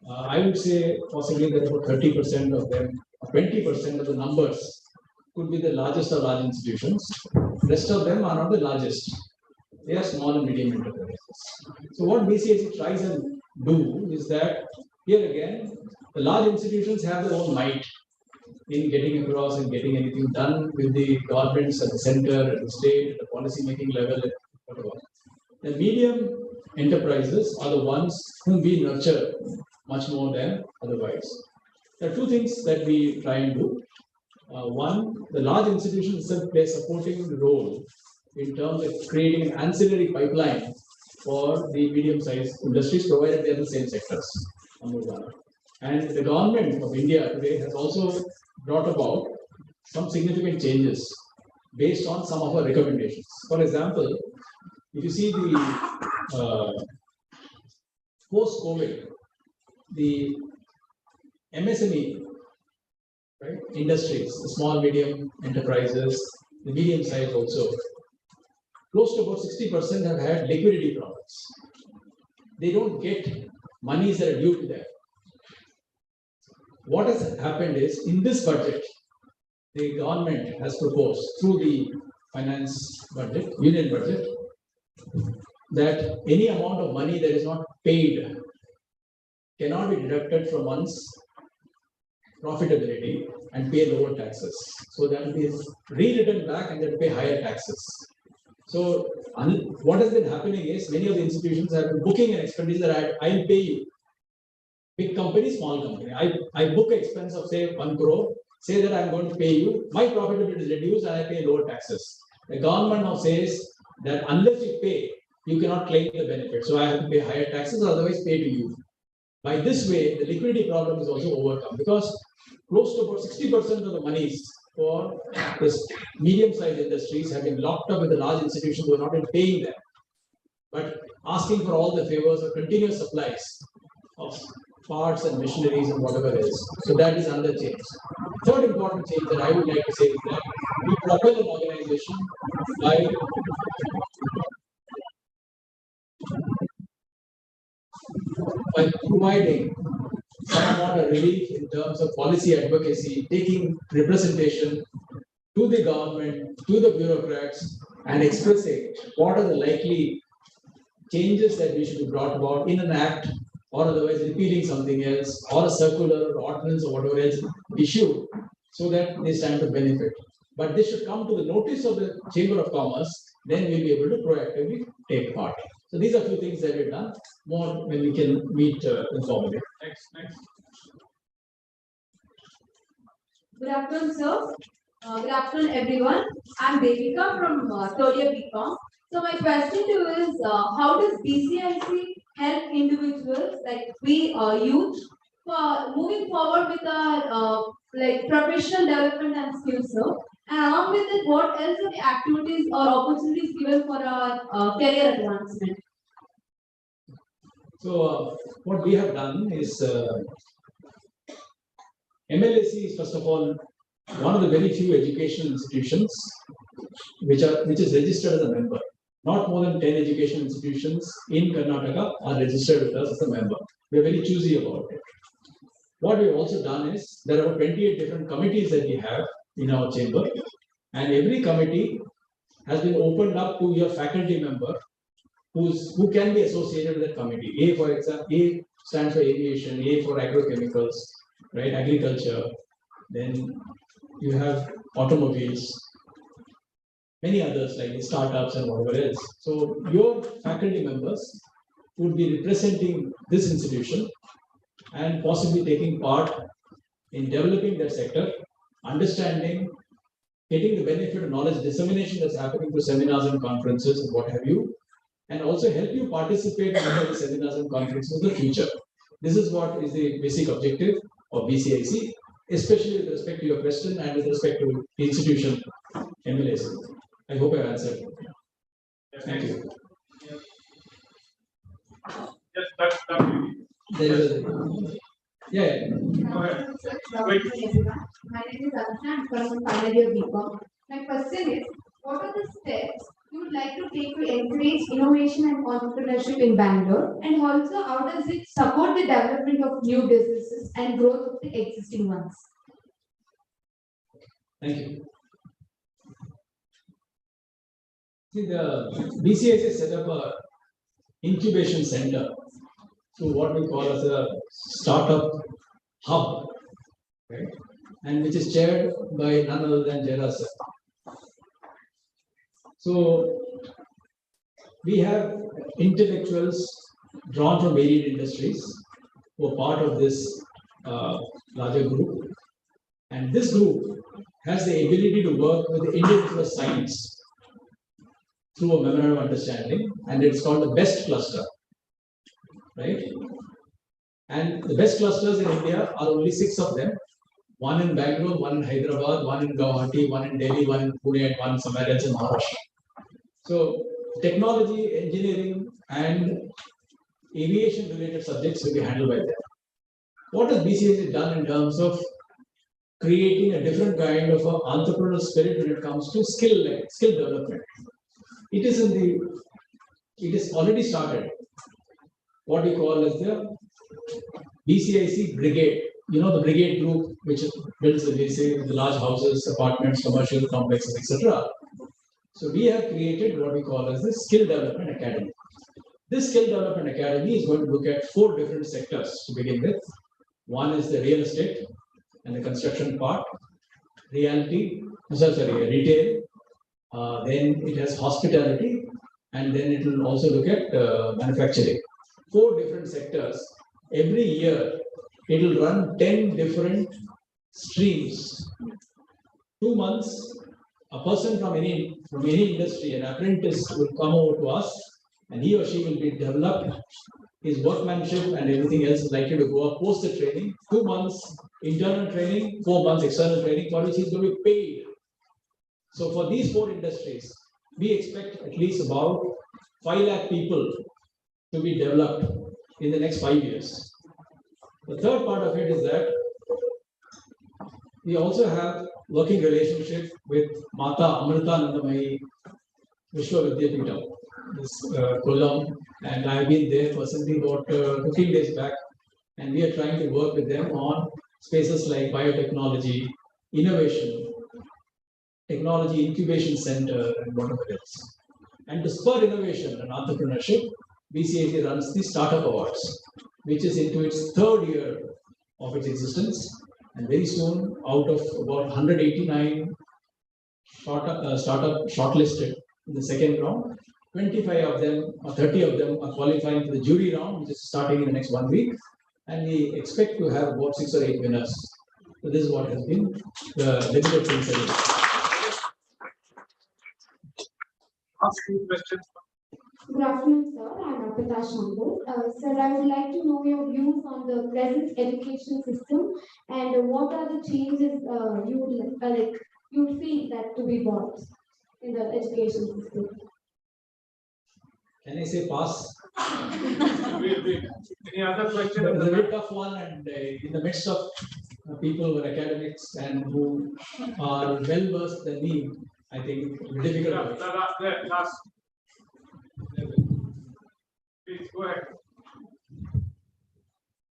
Speaker 1: I would say possibly that about 30% of them, 20% of the numbers could be the largest or large institutions. Rest of them are not the largest. They are small and medium enterprises. So what BCIC tries and do is that here again, the large institutions have their own might in getting across and getting anything done with the governments at the center, at the state, at the policy making level, whatever. The medium enterprises are the ones whom we nurture much more than otherwise. There are two things that we try and do. One, the large institutions itself play a supporting role in terms of creating an ancillary pipeline for the medium-sized industries, provided they are the same sectors. Number one. And the government of India today has also brought about some significant changes based on some of our recommendations. For example, if you see the post-COVID, the MSME right, industries, the small, medium enterprises, the medium size also, close to about 60% have had liquidity problems. They don't get monies that are due to them. What has happened is, in this budget, the government has proposed through the finance budget, union budget, that any amount of money that is not paid cannot be deducted from one's profitability and pay lower taxes. So that will be rewritten back and they'll pay higher taxes. So what has been happening is many of the institutions have been booking an expenditure that I'll pay you. Big company, small company. I book an expense of say 1 crore, say that I'm going to pay you, my profitability is reduced and I pay lower taxes. The government now says that unless you pay, you cannot claim the benefit. So I have to pay higher taxes, otherwise pay to you. By this way, the liquidity problem is also overcome because close to about 60% of the monies for this medium-sized industries have been locked up with the large institutions who are not even paying them, but asking for all the favors of continuous supplies of parts and machineries and whatever else. So that is under change. Third important change that I would like to say is that we propel an organization by providing some amount of relief in terms of policy advocacy, taking representation to the government, to the bureaucrats, and expressing what are the likely changes that we should be brought about in an act, or otherwise repealing something else, or a circular or ordinance or whatever else issued, so that they stand to benefit. But this should come to the notice of the Chamber of Commerce, then we'll be able to proactively take part. So these are a few things that we've done. More when we can meet informally.
Speaker 2: Next.
Speaker 4: Good afternoon, sir. Good afternoon, everyone. I'm Devika from third year BCom. So my question to you is, how does BCIC help individuals like we youth for moving forward with our like professional development and skills, sir? And along with it, what else are the activities or opportunities given for our career advancement?
Speaker 1: So what we have done is MLAC is first of all one of the very few educational institutions which is registered as a member. Not more than 10 educational institutions in Karnataka are registered with us as a member. We are very choosy about it. What we have also done is there are about 28 different committees that we have in our chamber, and every committee has been opened up to your faculty member who can be associated with that committee. A, for example, A stands for aviation, A for agrochemicals, right? Agriculture. Then you have automobiles, many others like startups and whatever else. So your faculty members would be representing this institution and possibly taking part in developing their sector, understanding, getting the benefit of knowledge dissemination that's happening through seminars and conferences and what have you, and also help you participate in the seminars and conferences in the future. This is what is the basic objective of BCIC, especially with respect to your question and with respect to the institution MLAC. I hope I've answered. Thank you.
Speaker 2: Yes, that's
Speaker 1: There is a, yeah.
Speaker 2: Go ahead.
Speaker 4: Wait. My name is Akshay. I'm from final year BCom. My question is, what are the steps you would like to take to encourage innovation and entrepreneurship in Bangalore? And also, how does it support the development of new businesses and growth of the existing ones?
Speaker 1: Thank you. See, the BCIC set up a incubation center through what we call as a startup hub, right? And which is chaired by none other than Jera sir. So we have intellectuals drawn from varied industries who are part of this larger group, and this group has the ability to work with the Indian Institute of Science through a memorandum of understanding, and it's called the best cluster, right? And the best clusters in India are only 6 of them. One in Bangalore, one in Hyderabad, one in Guwahati, one in Delhi, one in Pune, and one somewhere else in Maharashtra. So technology, engineering, and aviation-related subjects will be handled by them. What has BCIC done in terms of creating a different kind of entrepreneurial spirit when it comes to skill development? It is already started. What we call as the BCIC brigade. You know the brigade group which builds the large houses, apartments, commercial complexes, etc. So we have created what we call as the Skill Development Academy. This Skill Development Academy is going to look at 4 different sectors to begin with. One is the real estate and the construction part, retail, then it has hospitality, and then it will also look at manufacturing. 4 different sectors. Every year, it will run 10 different streams. 2 months, a person from any industry, an apprentice, will come over to us and he or she will be developed. His workmanship and everything else is likely to go up post the training. 2 months internal training, 4 months external training, for which he's going to be paid. So for these 4 industries, we expect at least about 5 lakh people to be developed in the next 5 years. The third part of it is that we also have working relationship with Mata Amrita Nandamayi Vishwavidyapita, this Kollam, and I've been there for something about 15 days back, and we are trying to work with them on spaces like biotechnology, innovation, technology incubation center, and whatever else. And to spur innovation and entrepreneurship, BCIT runs the Startup Awards, which is into its 3rd year of its existence. And very soon, out of about 189 startup shortlisted in the 2nd round, 25 of them or 30 of them are qualifying for the jury round, which is starting in the next 1 week. And we expect to have about 6 or 8 winners. So this is what has been the limited things.
Speaker 2: Ask 2 questions.
Speaker 3: Good afternoon, sir. I'm Arpita Shankar. Sir, I would like to know your views on the present education system and what are the changes you would feel that to be brought in the education system.
Speaker 1: Can I say pass?
Speaker 2: Any other question?
Speaker 1: It's a very tough one, and in the midst of people who are academics and who are well versed than me, I think it's difficult.
Speaker 2: Last. Please go ahead.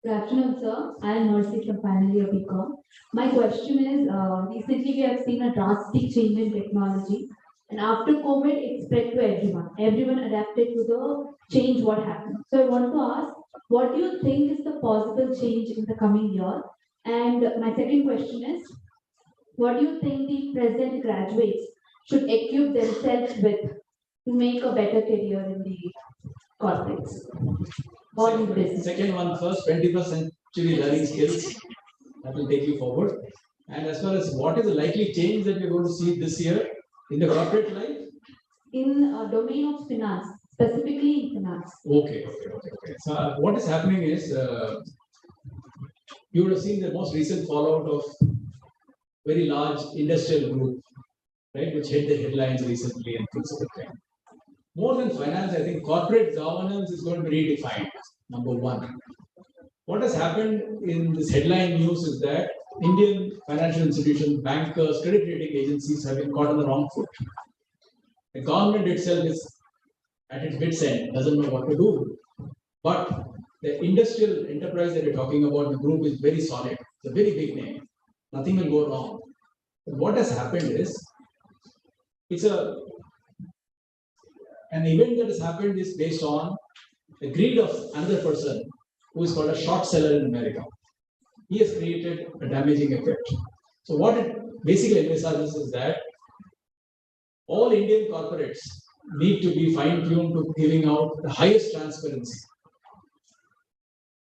Speaker 4: Good afternoon, sir. I am Mercy from final year BCom. My question is, recently we have seen a drastic change in technology, and after COVID, it spread to everyone. Everyone adapted to the change what happened. So I want to ask, what do you think is the possible change in the coming year? And my second question is, what do you think the present graduates should equip themselves with to make a better career in the corporates or in business?
Speaker 1: Second one first, 21st century learning skills that will take you forward. And as far as what is the likely change that we're going to see this year in the corporate life?
Speaker 4: In a domain of finance, specifically in finance.
Speaker 1: Okay. So what is happening is, you would have seen the most recent fallout of very large industrial group, right, which hit the headlines recently and things of that kind. More than finance, I think corporate governance is going to be redefined. Number one. What has happened in this headline news is that Indian financial institutions, bankers, credit rating agencies have been caught on the wrong foot. The government itself is at its wit's end, doesn't know what to do. But the industrial enterprise that we're talking about, the group is very solid. It's a very big name. Nothing will go wrong. But what has happened is, it's an event that has happened is based on the greed of another person who is called a short seller in America. He has created a damaging effect. So what it basically envisages is that all Indian corporates need to be fine-tuned to giving out the highest transparency,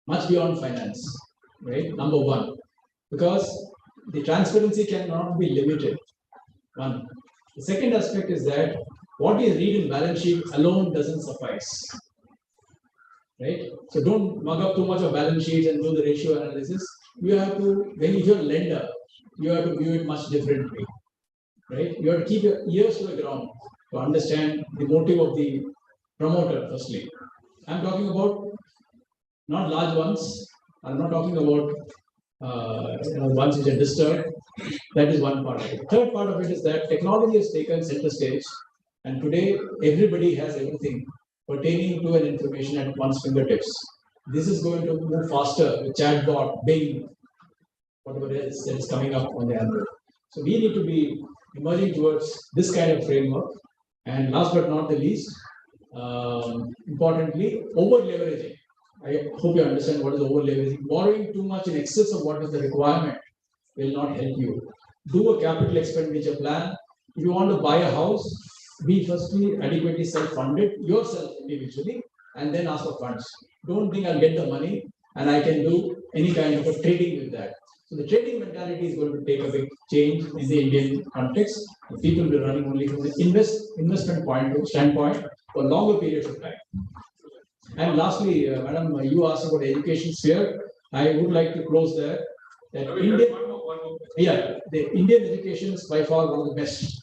Speaker 1: much beyond finance, right? Number one, because the transparency cannot be limited. One. The second aspect is that what you read in balance sheet alone doesn't suffice, right? So don't mug up too much of balance sheets and do the ratio analysis. You have to, when you're a lender, you have to view it much differently, right? You have to keep your ears to the ground to understand the motive of the promoter, firstly. I'm talking about not large ones. I'm not talking about ones which are disturbed. That is one part of it. The third part of it is that technology has taken center stage, and today everybody has everything pertaining to an information at one's fingertips. This is going to move faster with chatbot, Bing, whatever else that is coming up on the Android. So we need to be emerging towards this kind of framework. And last but not the least, importantly, over leveraging. I hope you understand what is over leveraging. Borrowing too much in excess of what is the requirement will not help you. Do a capital expenditure plan. If you want to buy a house, be firstly adequately self-funded yourself individually, and then ask for funds. Don't think I'll get the money and I can do any kind of a trading with that. So the trading mentality is going to take a big change in the Indian context. People will be running only from the investment standpoint for longer periods of time. And lastly, Madam, you asked about the education sphere. I would like to close there. That Indian, yeah, the Indian education is by far one of the best.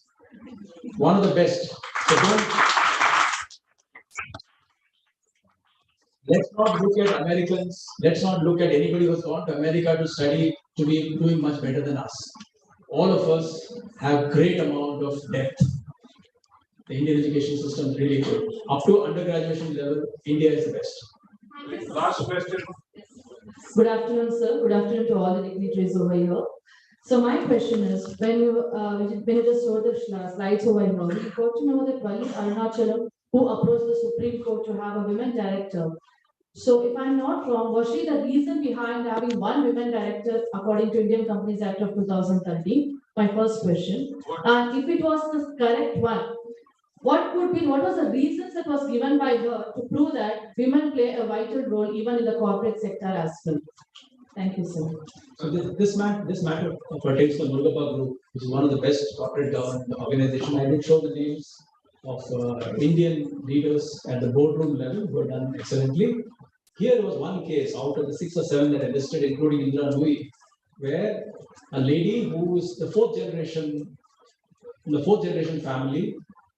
Speaker 1: One of the best. So let's not look at Americans. Let's not look at anybody who's gone to America to study to be doing much better than us. All of us have great amount of depth. The Indian education system is really good. Up to undergraduate level, India is the best.
Speaker 2: Last question.
Speaker 5: Good afternoon, sir. Good afternoon to all the dignitaries over here. So my question is, when you just showed the slides over here, we got to know that Vali Arunachalam, who approached the Supreme Court to have a women director. So if I'm not wrong, was she the reason behind having one women director according to Indian Companies Act of 2013? My first question. And if it was the correct one, what was the reasons that was given by her to prove that women play a vital role even in the corporate sector as well? Thank you, sir.
Speaker 1: So this matter pertains to Murugappa Group, which is one of the best corporate government organizations. I will show the names of Indian leaders at the boardroom level who have done excellently. Here was one case out of the 6 or 7 that I listed, including Indra Nui, where a lady who is the fourth generation family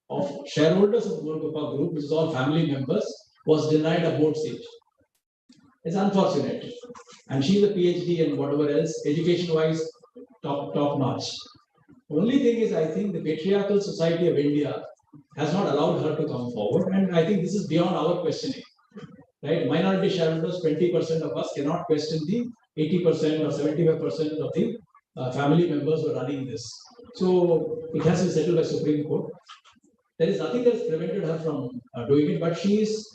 Speaker 1: of shareholders of Murugappa Group, which is all family members, was denied a board seat. It's unfortunate. And she's a PhD and whatever else, education-wise, top notch. Only thing is, I think the patriarchal society of India has not allowed her to come forward, and I think this is beyond our questioning. Right? Minority shareholders, 20% of us cannot question the 80% or 75% of the family members who are running this. So it has to be settled by Supreme Court. There is nothing that has prevented her from doing it, but she is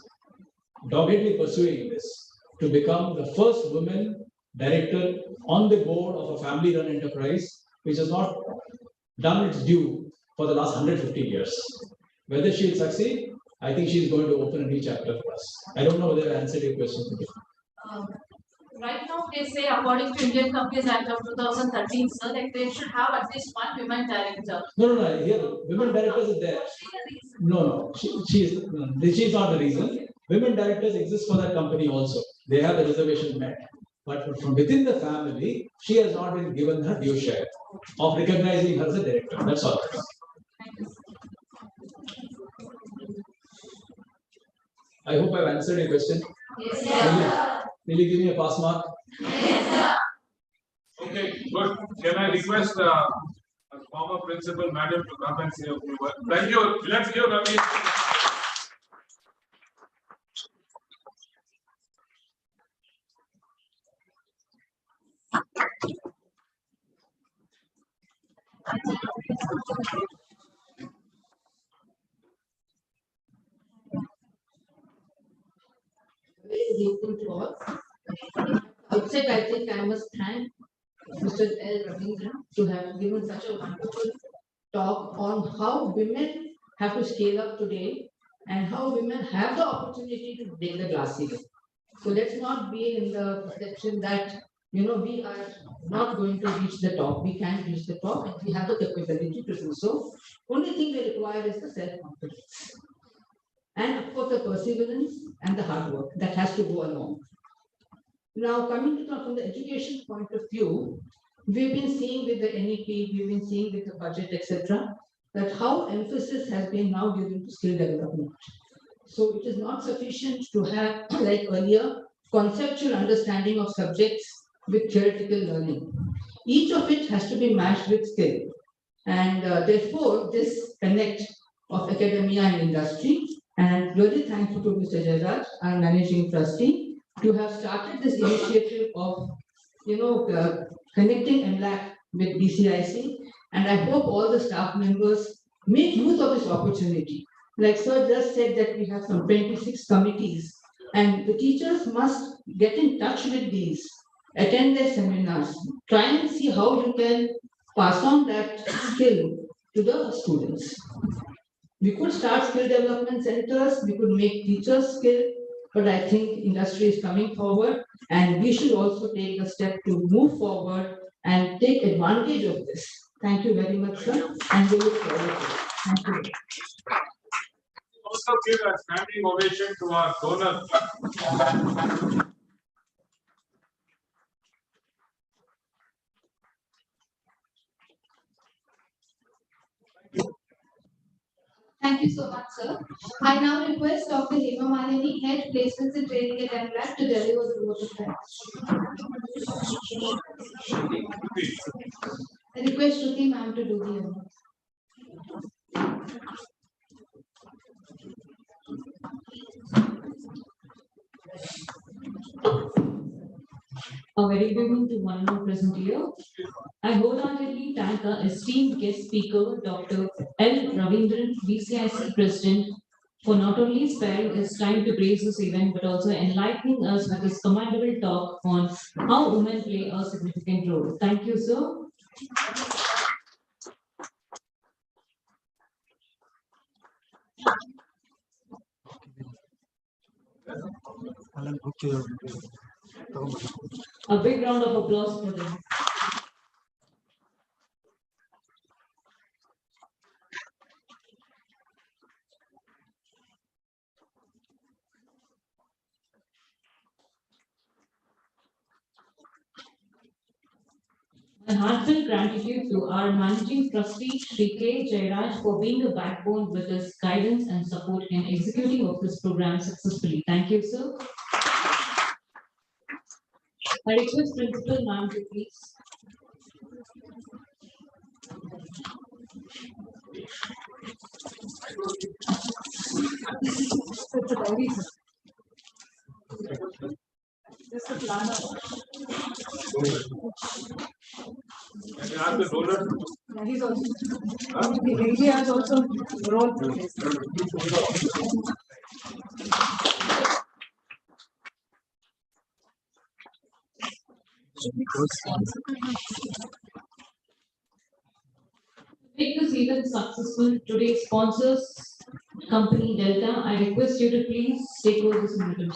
Speaker 1: doggedly pursuing this to become the first woman director on the board of a family-run enterprise, which has not done its due for the last 150 years. Whether she will succeed, I think she is going to open a new chapter for us. I don't know whether I answered your question.
Speaker 6: Right now, they say, according to Indian Companies Act of 2013, sir, that they should have at least one women director.
Speaker 1: No. Here, women directors are there. No. She is not the reason. Women directors exist for that company also. They have the reservation met. But from within the family, she has not been given her due share of recognizing her as a director. That's all. I hope I've answered your question.
Speaker 6: Yes, sir.
Speaker 1: Will you give me a pass mark?
Speaker 6: Yes, sir.
Speaker 2: Okay, good. Can I request a former principal madam to come and say a few words? Thank you. Let's give Ravi.
Speaker 5: Very grateful to all. Outside, I think I must thank Mr. L. Ravindran to have given such a wonderful talk on how women have to scale up today and how women have the opportunity to break the glass ceiling. So let's not be in the perception that we are not going to reach the top. We can reach the top and we have the capability to do so. Only thing we require is the self-confidence. And of course, the perseverance and the hard work that has to go along. Now, coming to from the education point of view, we've been seeing with the NEP, we've been seeing with the budget, etc., that how emphasis has been now given to skill development. So it is not sufficient to have, like earlier, conceptual understanding of subjects with theoretical learning. Each of it has to be matched with skill. And therefore, this connect of academia and industry. And really thankful to Mr. Jazaj, our managing trustee, to have started this initiative of, connecting MLAC with BCIC. And I hope all the staff members make use of this opportunity. Like Sir just said that we have some 26 committees, and the teachers must get in touch with these, attend their seminars, try and see how you can pass on that skill to the students. We could start skill development centers, we could make teachers skill, but I think industry is coming forward and we should also take a step to move forward and take advantage of this. Thank you very much, sir, and we look forward to it. Thank you.
Speaker 2: Also give a standing ovation to our donor.
Speaker 4: Thank you so much, sir. I now request Dr. Hema Malini, Head Placements and Training at MLAT, to deliver the vote of thanks. I request Shruti ma'am to do the honors.
Speaker 7: A very good evening to one more present here. I wholeheartedly thank our esteemed guest speaker, Dr. L. Ravindran, BCIC President, for not only sparing his time to grace this event, but also enlightening us with his commendable talk on how women play a significant role. Thank you, sir. A big round of applause for them. My heartfelt gratitude to our managing trustee, Shri K. Jairaj, for being the backbone with his guidance and support in executing of this program successfully. Thank you, sir. I request Principal Ma'am to please.
Speaker 6: Just a planner.
Speaker 2: And you have the donor.
Speaker 6: Yeah, he's also. The lady has also role to play.
Speaker 7: To make this event successful, today's sponsors, company Delta, I request you to please take over this meeting.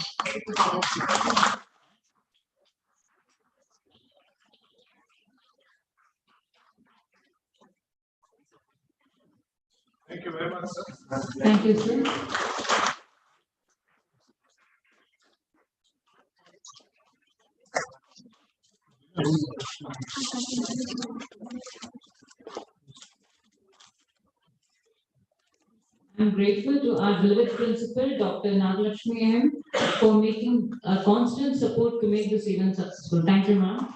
Speaker 2: Thank you very much, sir.
Speaker 7: Thank you, sir. I'm grateful to our beloved principal, Dr. Nagalakshmi M, for making a constant support to make this event successful. Thank you, ma'am.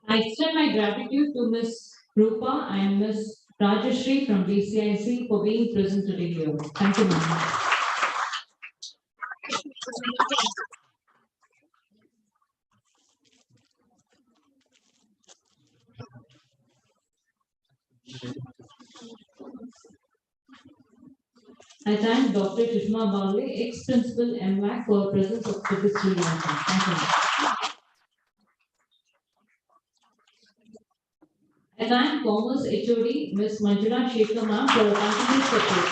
Speaker 7: I extend my gratitude to Ms. Rupa and Ms. Rajashri from BCIC for being present today here. Thank you, ma'am. I thank Dr. Sushma Bawle, ex-principal MWAC, for her presence of this event. Thank you. I thank Commerce HOD, Ms. Manjula Shekhar ma'am, for her continued support.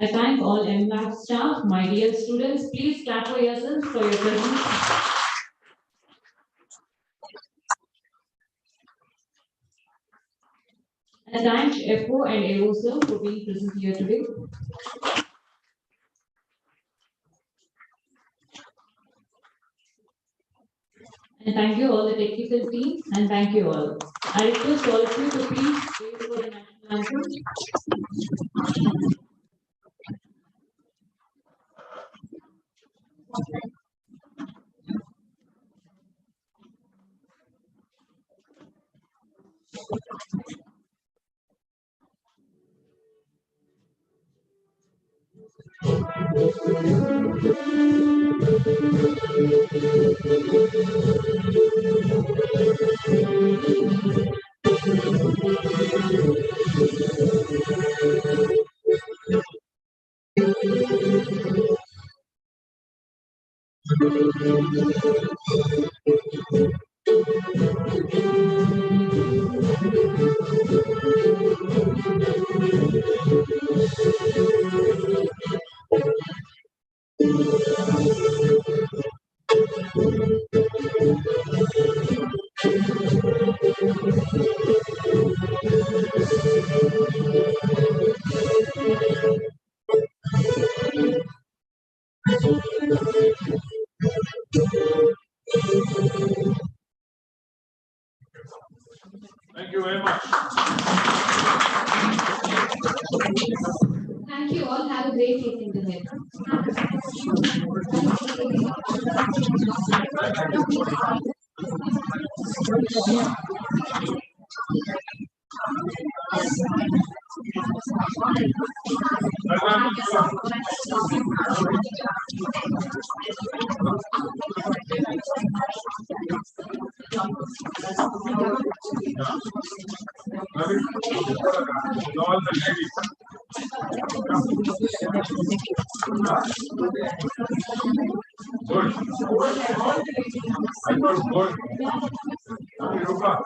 Speaker 7: I thank all MLAB staff, my dear students. Please clap for yourselves for your presence. I thank FO and AO sir for being present here today. And thank you all the technical team, and thank you all. I request all of you to please pray for the national anthem.
Speaker 2: Thank you very much.
Speaker 4: Thank you all. Have a great evening today.
Speaker 2: All the ladies. Good. I was good. Rupa.